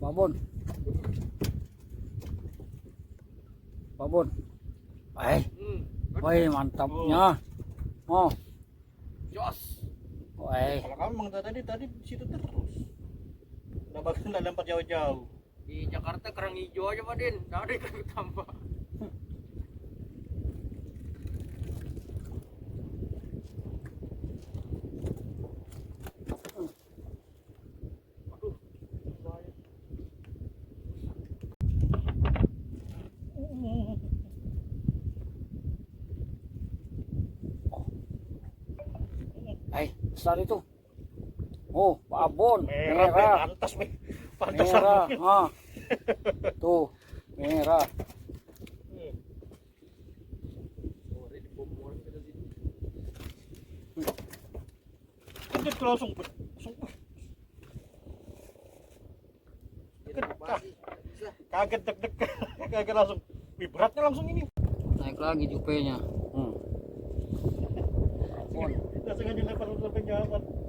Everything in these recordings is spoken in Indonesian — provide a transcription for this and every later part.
Babon. Babon. Woi, mantapnya. Oh. Jos. Woi. Kalau kamu tadi di situ terus. Udah bagus nggak lempar jauh-jauh. Di Jakarta kerang hijau aja Pak Din, nggak ada ikan tambah. Aduh, bahaya. Besar itu. Oh, babon. Merah, Merah. pantas, pantas Merah. sama. Ah. Tuh, merah. Sore di Pomor kita sini. Lanjut ke langsung. Kaget deg-deg, kaget langsung. Wih, beratnya langsung ini. Naik lagi jupenya. Babon. Langsung aja lempar sampai jauh.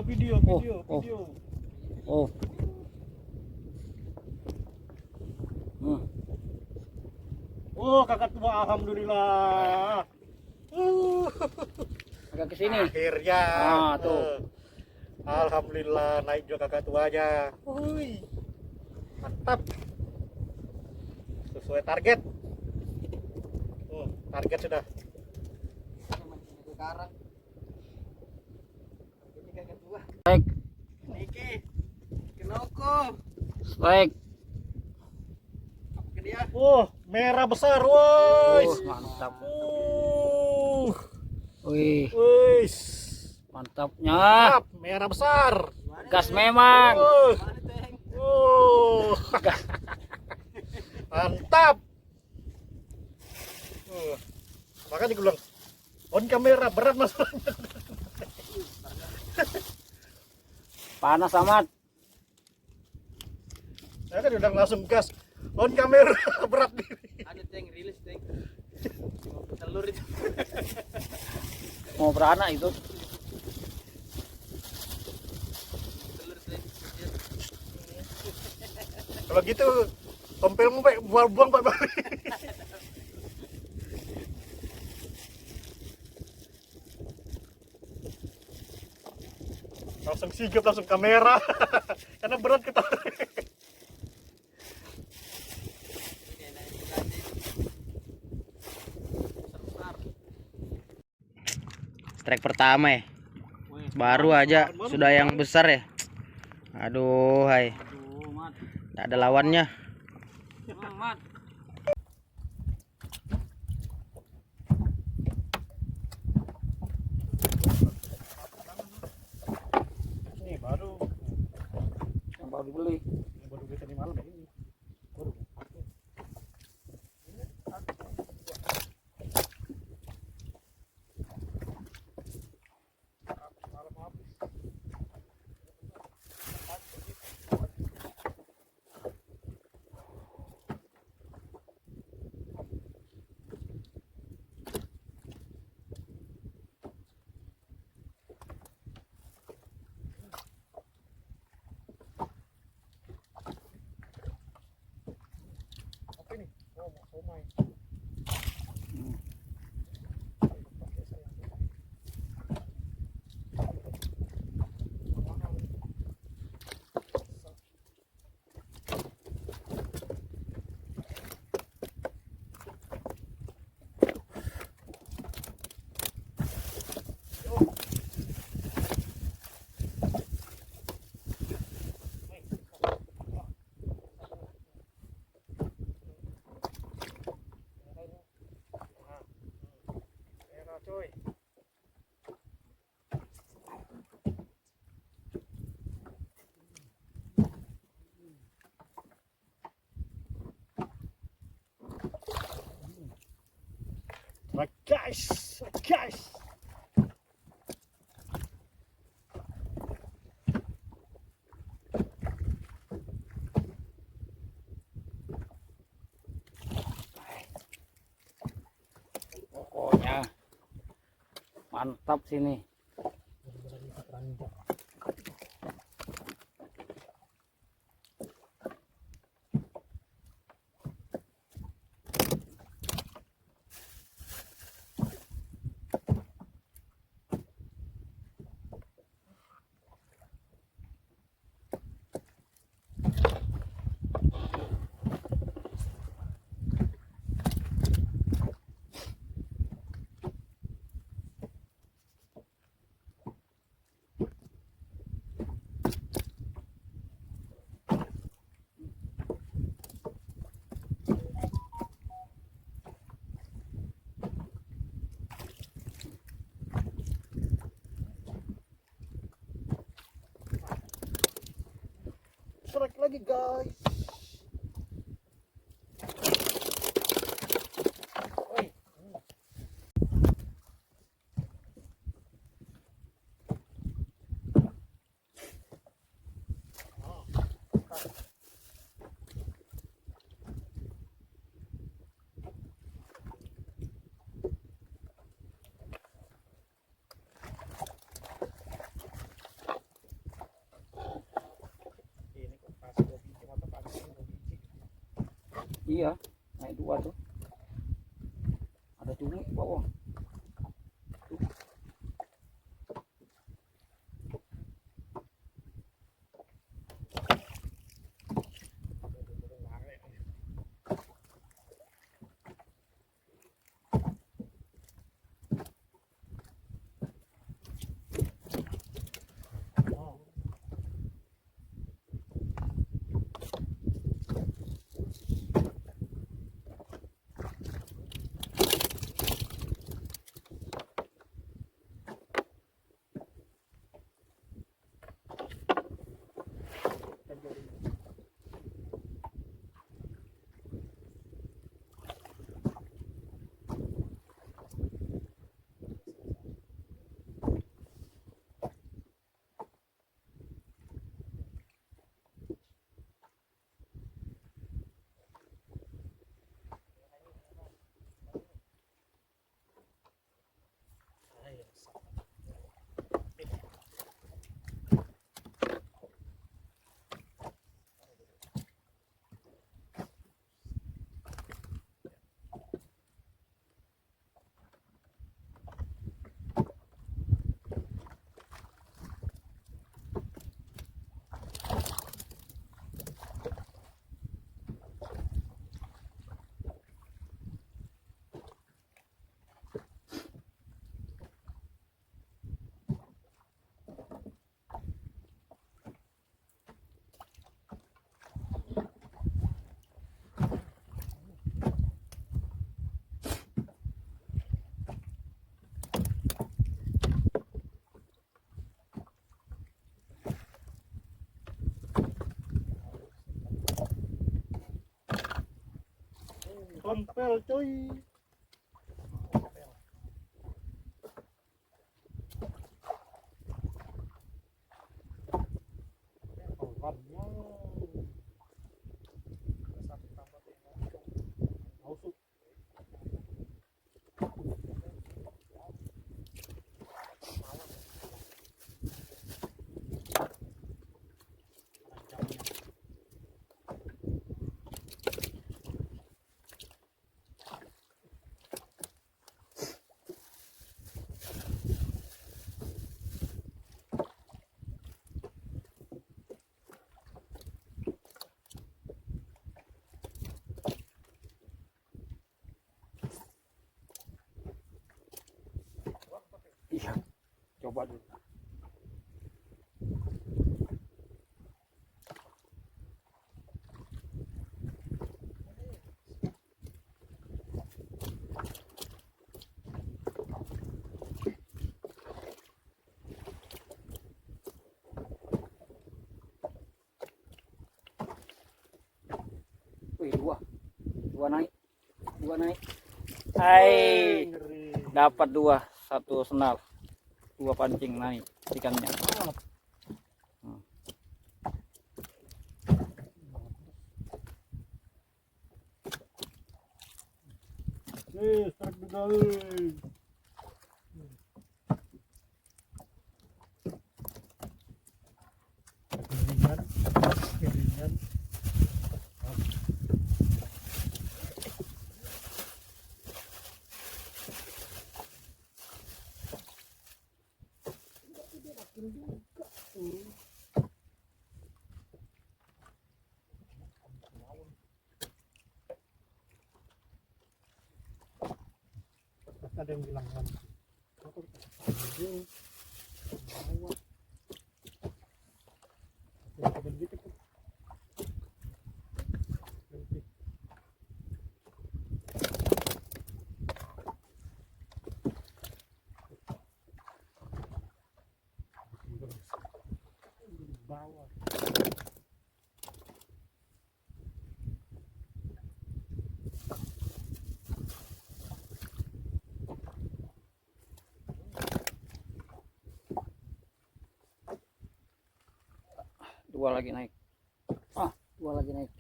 Video. Oh. Oh, kakak tua, alhamdulillah. Agak ke sini. Akhirnya. Tuh. Alhamdulillah naik juga kakak tuanya. Wih. Mantap. Sesuai target. Target sudah. Karang. Ini kakak tua. Strike. Niki. Kenoko. Strike. Apa ke dia? Merah besar, woi. Mantap. Wih. Mantapnya. Mantap, merah besar. Gas memang. Mantap. Makanya gue bilang on kamera berat masalahnya. Panas amat. Saya kan udah langsung gas on kamera berat nih. Ada tank rilis tank. Telur itu. Mau beranak itu. Telur tank. Kalau gitu tompelmu buang Pak Bali. Langsung sigap langsung kamera. Karena berat kita. Strike pertama ya. Baru aja sudah yang besar ya. Aduh, hai. Mat. Tak ada lawannya. Mat. Ini baru Yang baru dibeli. baru beli tadi malam ini. Baru. Apa ini? Oh, mau somai. Coy. Guys. Mantap sini. Strike lagi guys. Oi. Ini kok pas 2 biji mata pancing 2 biji. Iya, naik 2 tuh. Ada cumi bawah. Tompel coy. Iya. Coba dulu. Wih, 2. 2 naik. 2 naik. Hai. Dapat 2, 1 senar. 2 pancing naik ikannya. Strike juga. ada yang bilang kan motor anjing bawa ya gitu tuh. Bawah. Dua lagi naik. Dua lagi naik.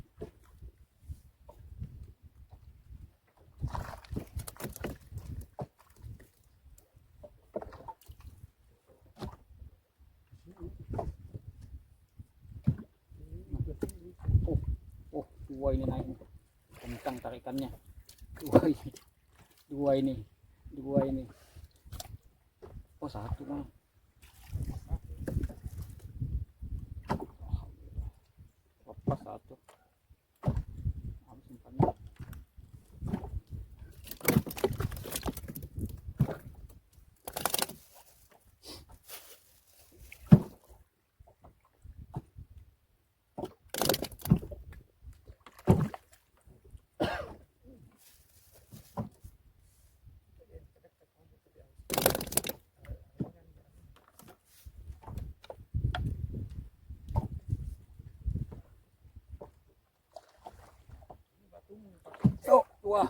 Dua ini naik. Kencang tarikannya. Dua ini. Oh, satu mah. Lepas satu. Habis umpannya. Oh, dua.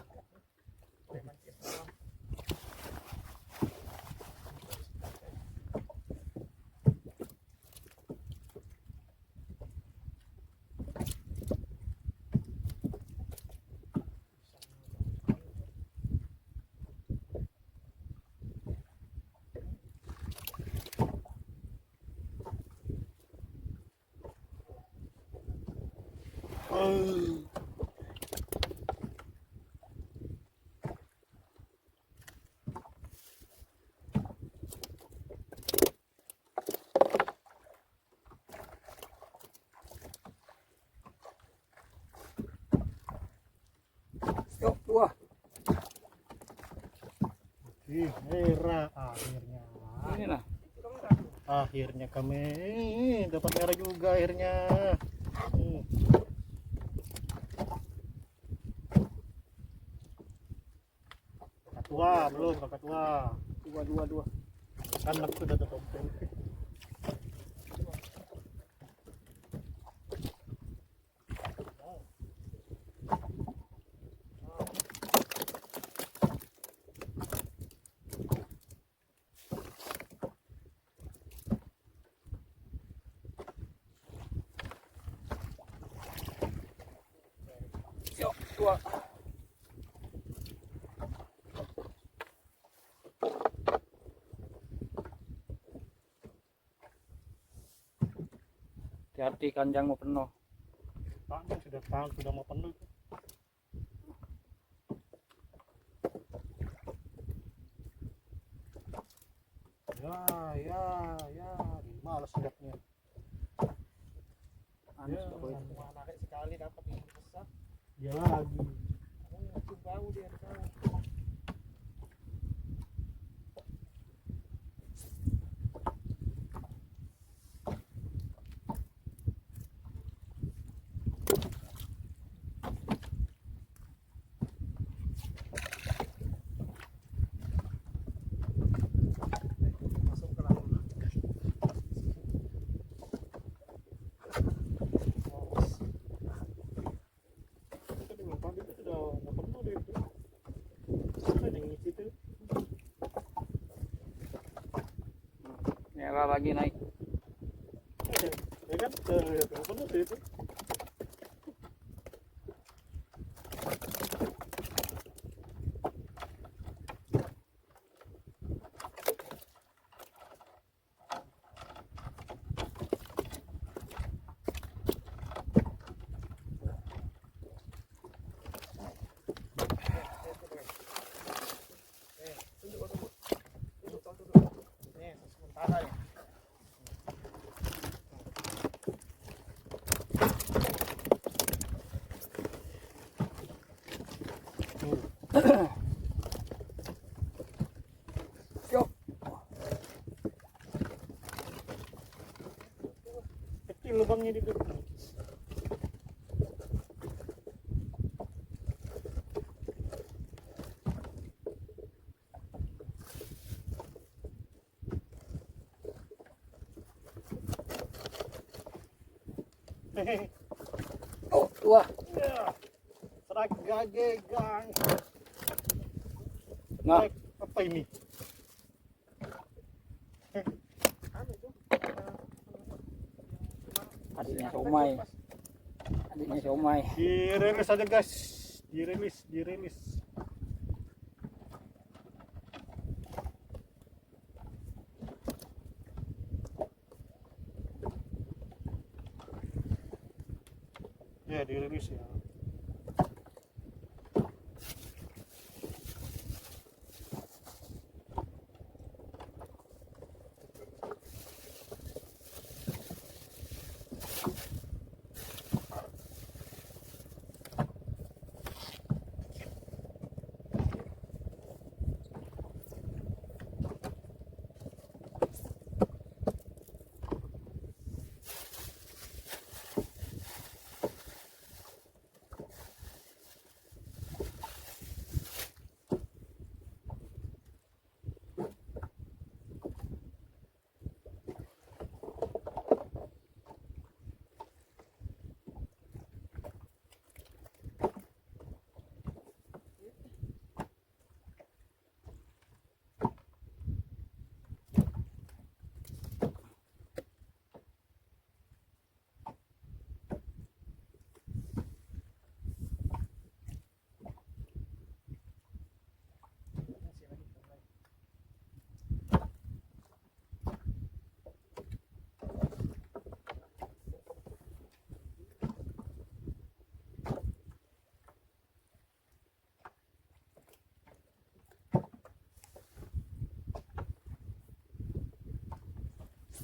Yuk, dua. Merah Ini lah. akhirnya kami dapat merah juga akhirnya. Kakak tua belum kakak tua. Dua. Anak sudah tertompel. Yuk, dua. Hati-hati kanjangmu penuh. Tangan sudah mau penuh. Ya, malas lihatnya. Anies Ya, pokoknya. anak sekali dapat yang besar. Dia lagi. Bau dia tahu. Masuk ke dalam. Itu sudah mau penuh deh itu. Ada yang ngisi tuh. Merah lagi naik. Ya kan, penuh deh itu. Sementara ya. dalamnya di depan. Oh, dua. Ya, strike gage gang. Nah, Strike apa ini? Apa itu? adiknya somai. Adiknya somai. Diremis aja guys, diremis. Ya diremis ya.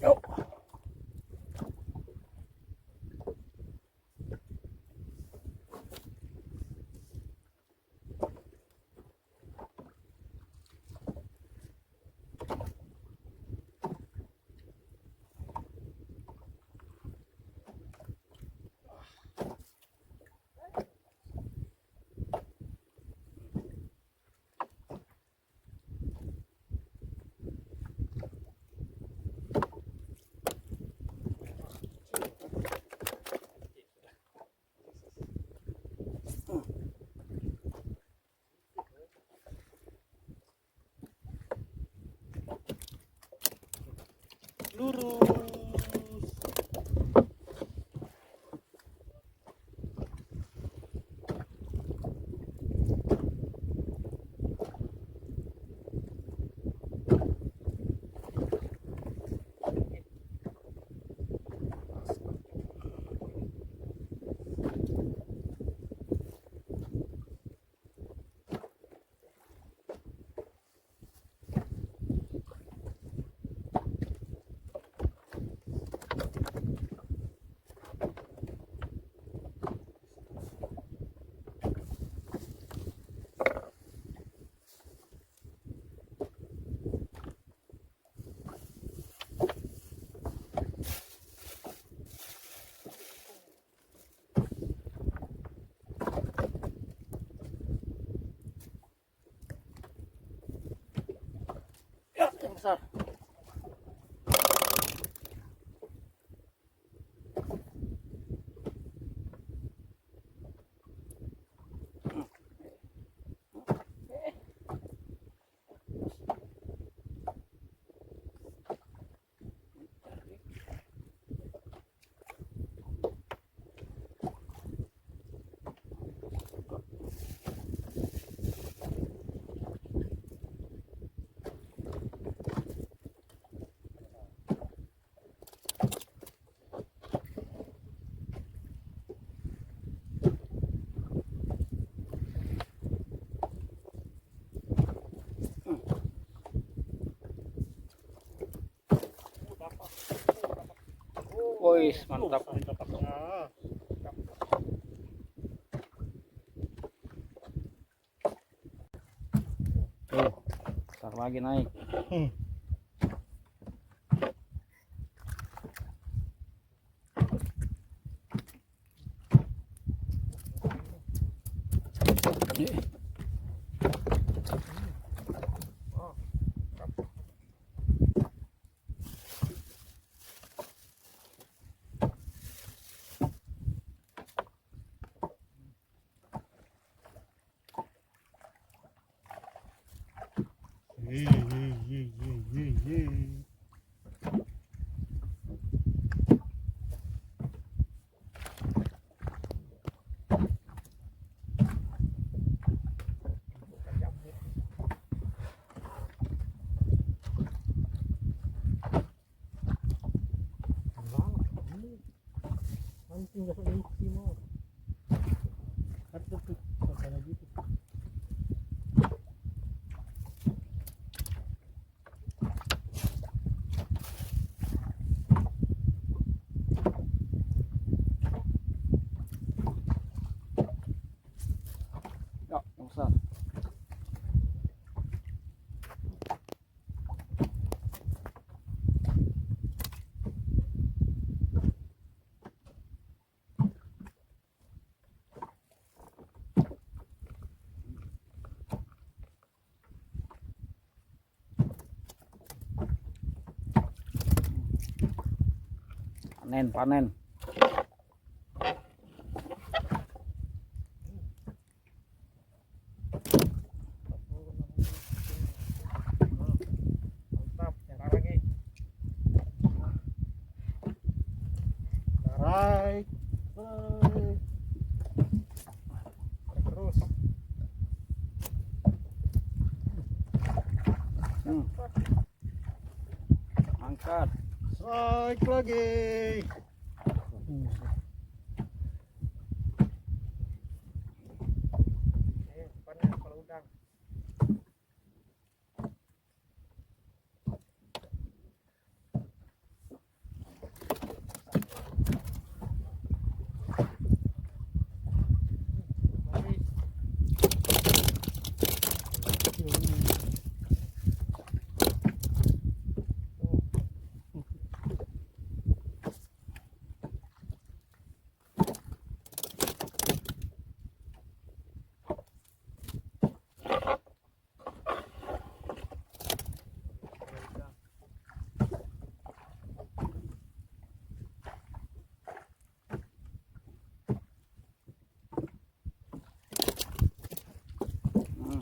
Yuk. Lurus. Ya, yang besar. Wis, mantap. Mantapnya. Tuh, besar lagi naik. Mancing nggak usah diisi mau. Kan tuh makanya gitu. Ya, yang besar. Panen, panen. Mantap, nyara lagi. Tarik. Tarik. Terus. Angkat. Strike lagi. Depannya kepala udang. Lagi. Hmm.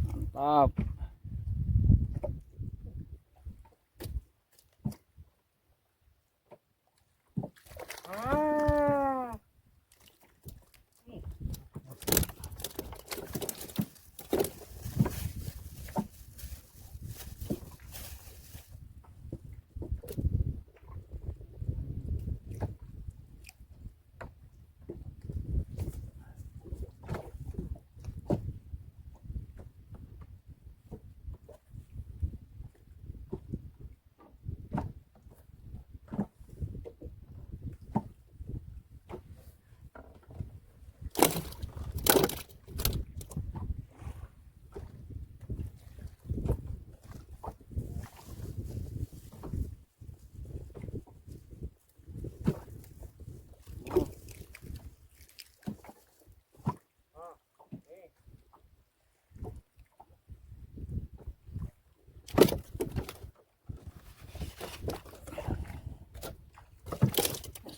Mantap. Ah.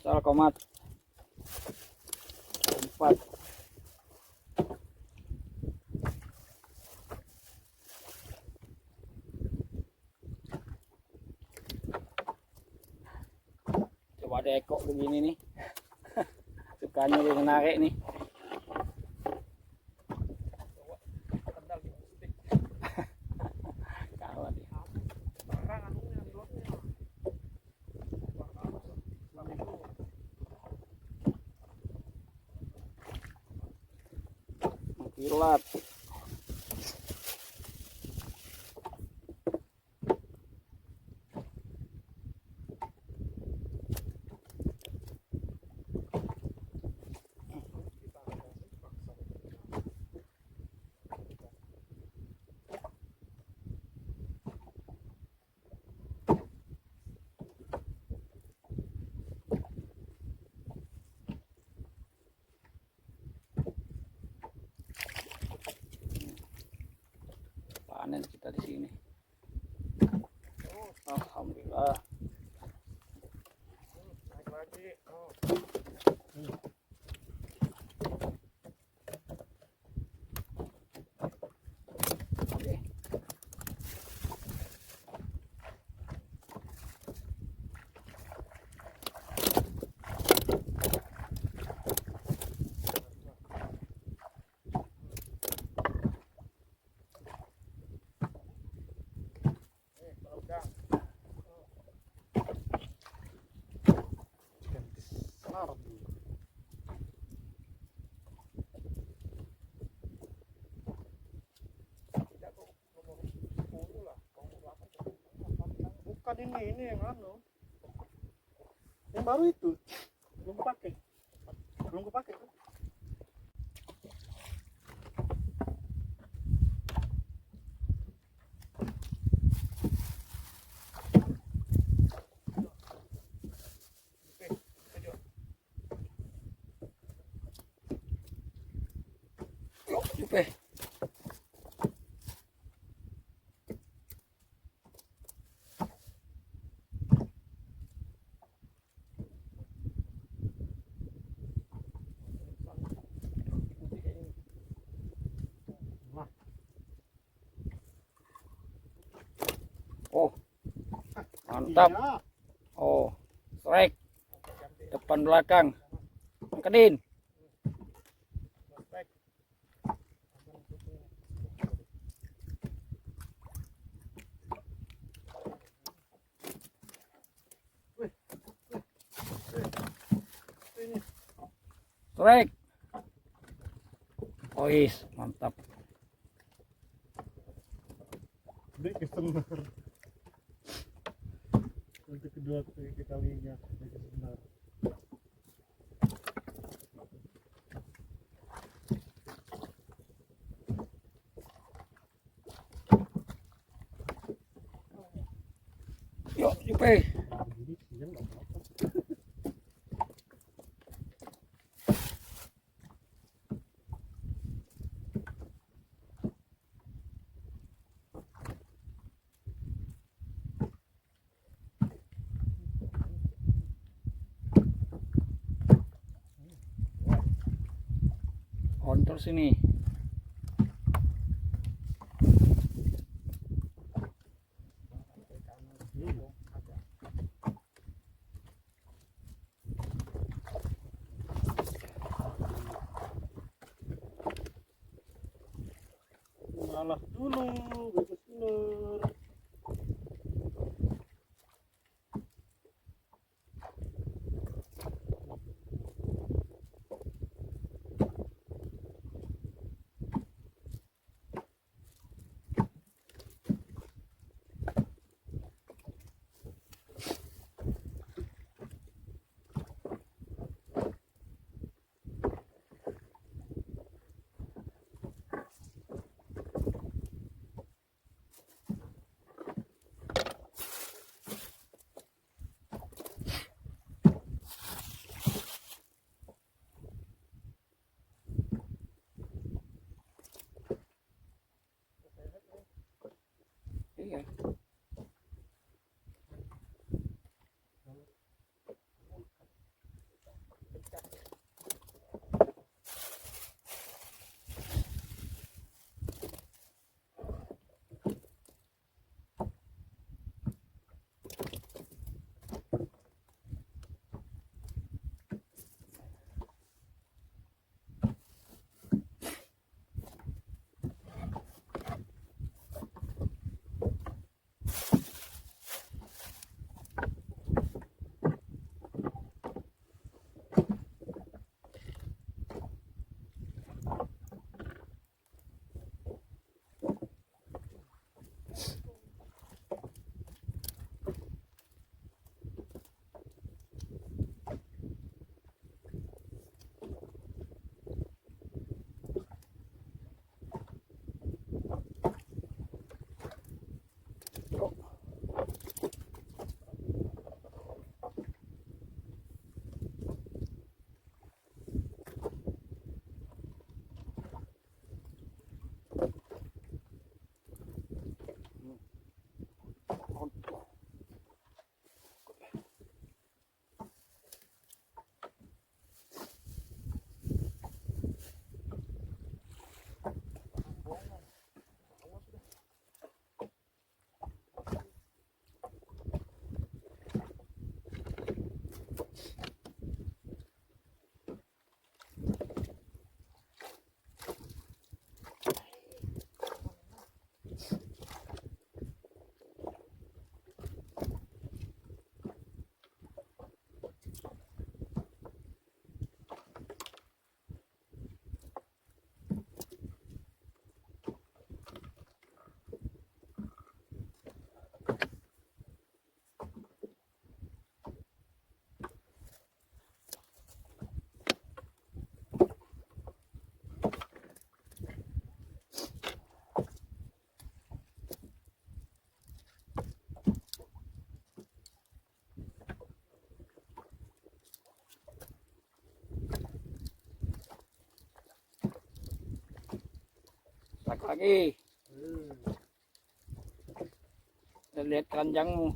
Asal komat. 4. ada ekor begini nih. Sukanya dia menarik nih. Kawan dia. Kilat. Panen kita di sini. Alhamdulillah. Naik lagi. Oke. Senar dulu. Bukan ini yang anu. Yang baru itu. Belum pakai. Belum kepakai tuh. Oke. Oh, mantap. Iya. Oh, strike depan belakang. Angkatin. Strike. Oh, mantap. Dia kesenar. Untuk kedua kalinya dia kesenar. Yuk, Jupe. Jadi siang nggak apa-apa. Kontrol sini. Malas dulu, bebas telur. Iya. Lagi. Lihat keranjangmu.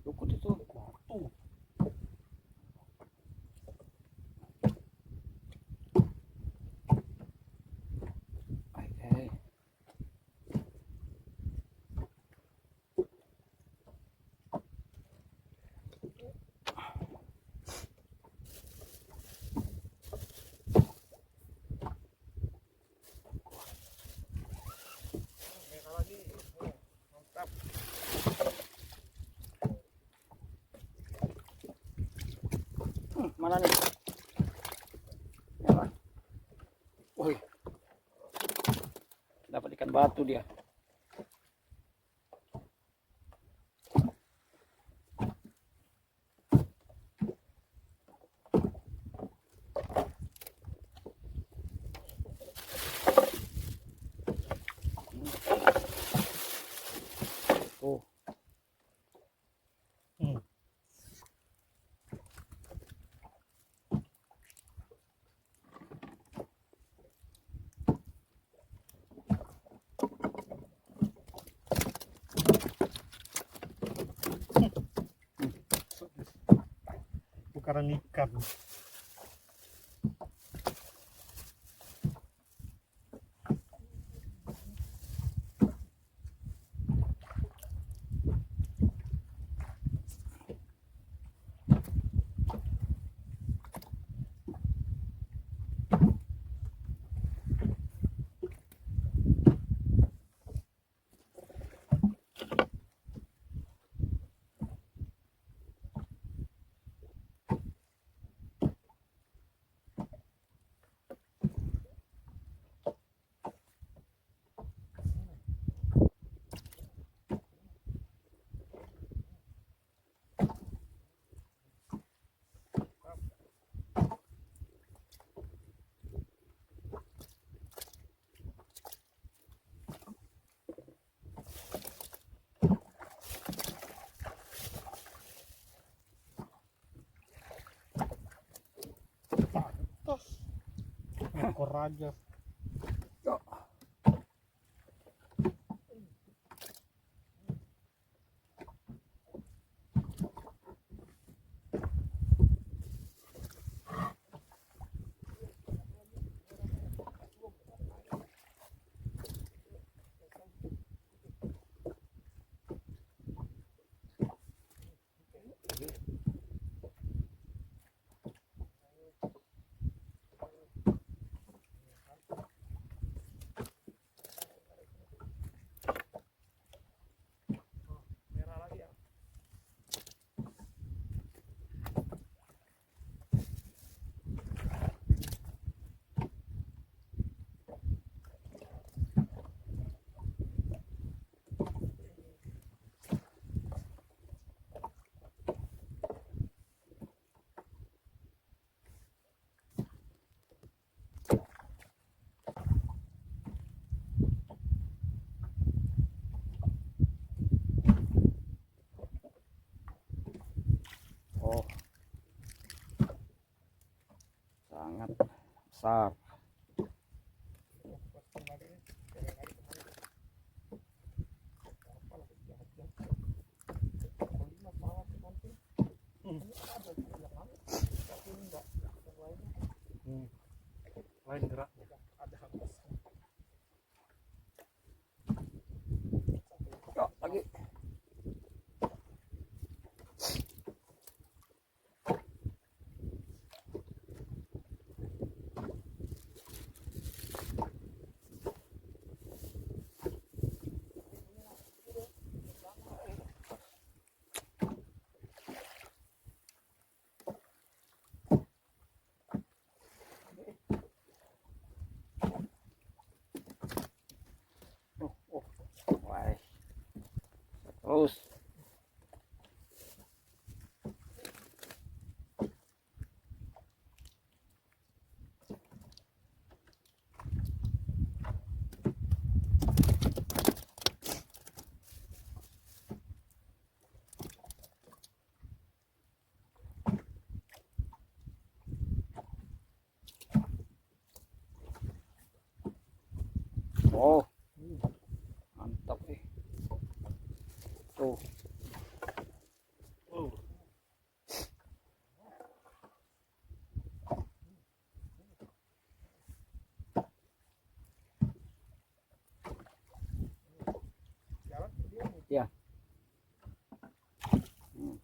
Lukut itu. Oke. Mana nih? Ya, Pak. Wih. Dapat ikan batu dia. Oh. Bukaran ikan. aja. Yo. Merah lagi ya. Oh, sangat besar. Lain geraknya. Ada habis. Yo, lagi. Wah. Terus. Oh, mantap nih. Tuh. Oh. Jalan dia. Ya. Hmm.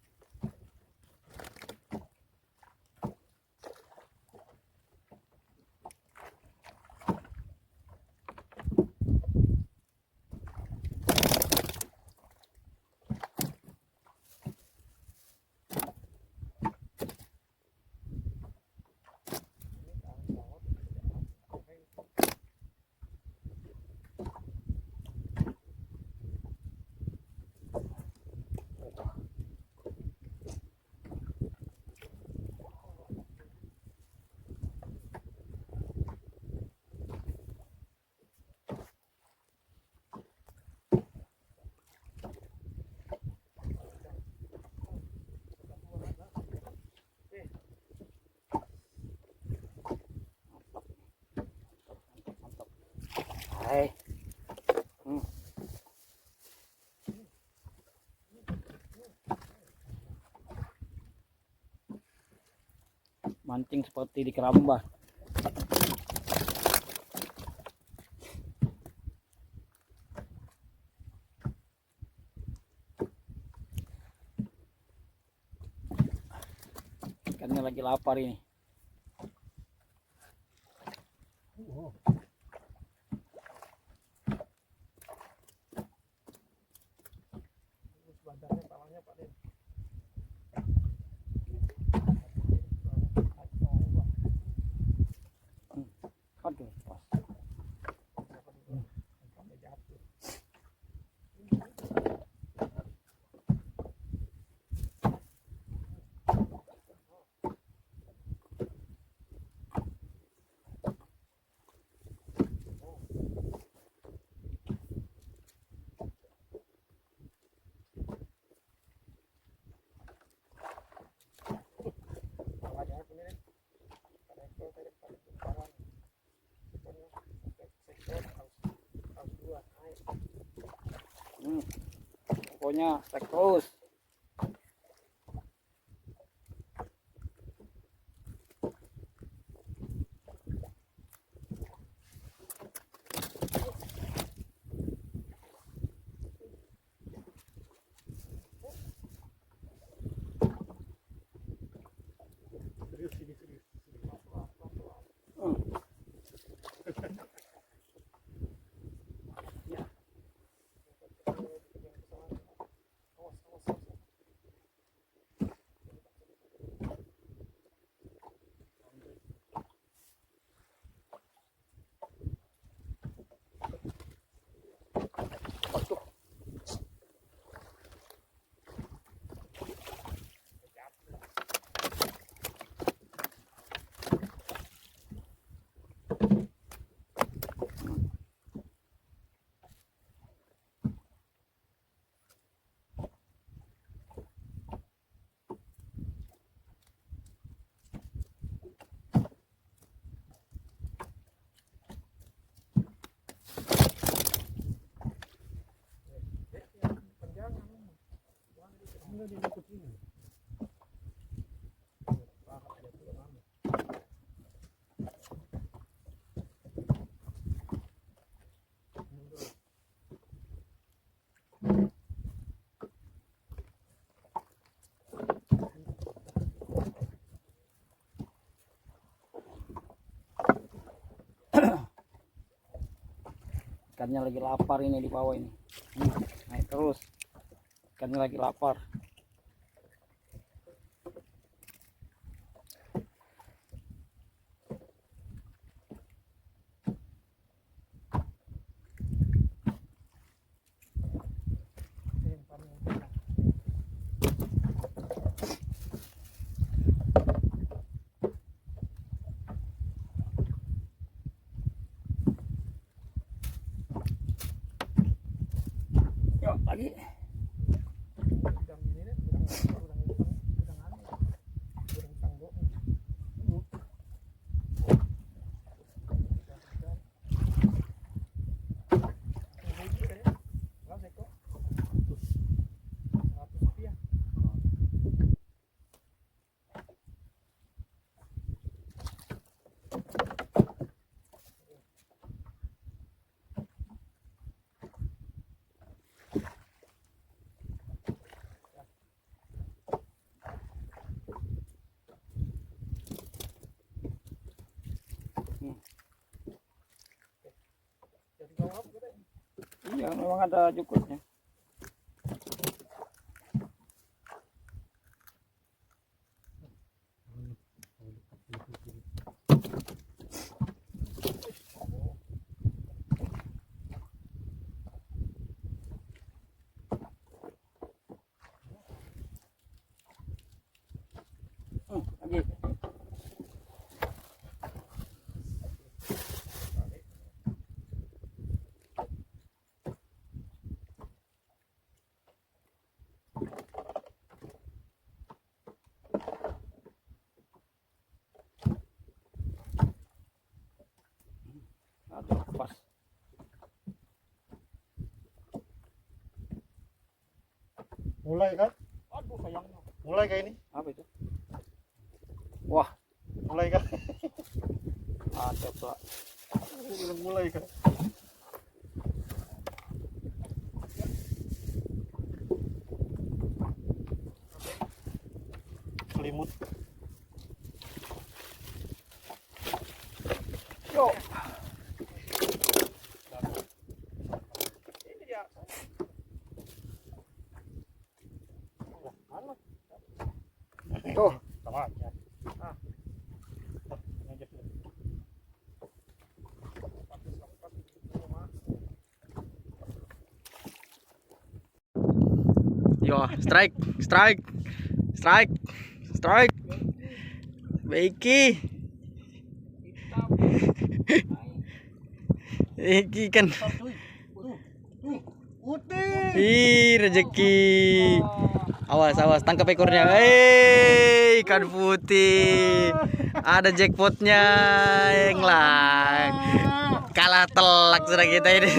Hai. Hmm. Mancing seperti di keramba. Ikannya lagi lapar ini. Oh. Badannya palanya Pak Den. Aduh, pas. Sampai jatuh. Palanya punya Den. Pada ekor tadi pada kepala. pokoknya strike terus. Serius ini serius. Waduh. Enggak dia ikut ini. Ikannya lagi lapar ini di bawah ini. Naik terus. Ikannya lagi lapar. Yuk lagi. Iya, memang ada jukutnya. Lagi. Aduh, pas. Mulai kan? Aduh, sayangnya. Mulai kayak ini. Apa itu? Wah, Mulai kan? ada pula. Bilang mulai kan? Selimut. Yuk. Tuh, Sama aja. Yo, strike, strike, strike, strike. Baiki. Iki kan. Ih, rezeki. Awas, awas, tangkap ekornya. Ikan putih. Ada jackpotnya, Englang. Kalah telak sudah kita ini.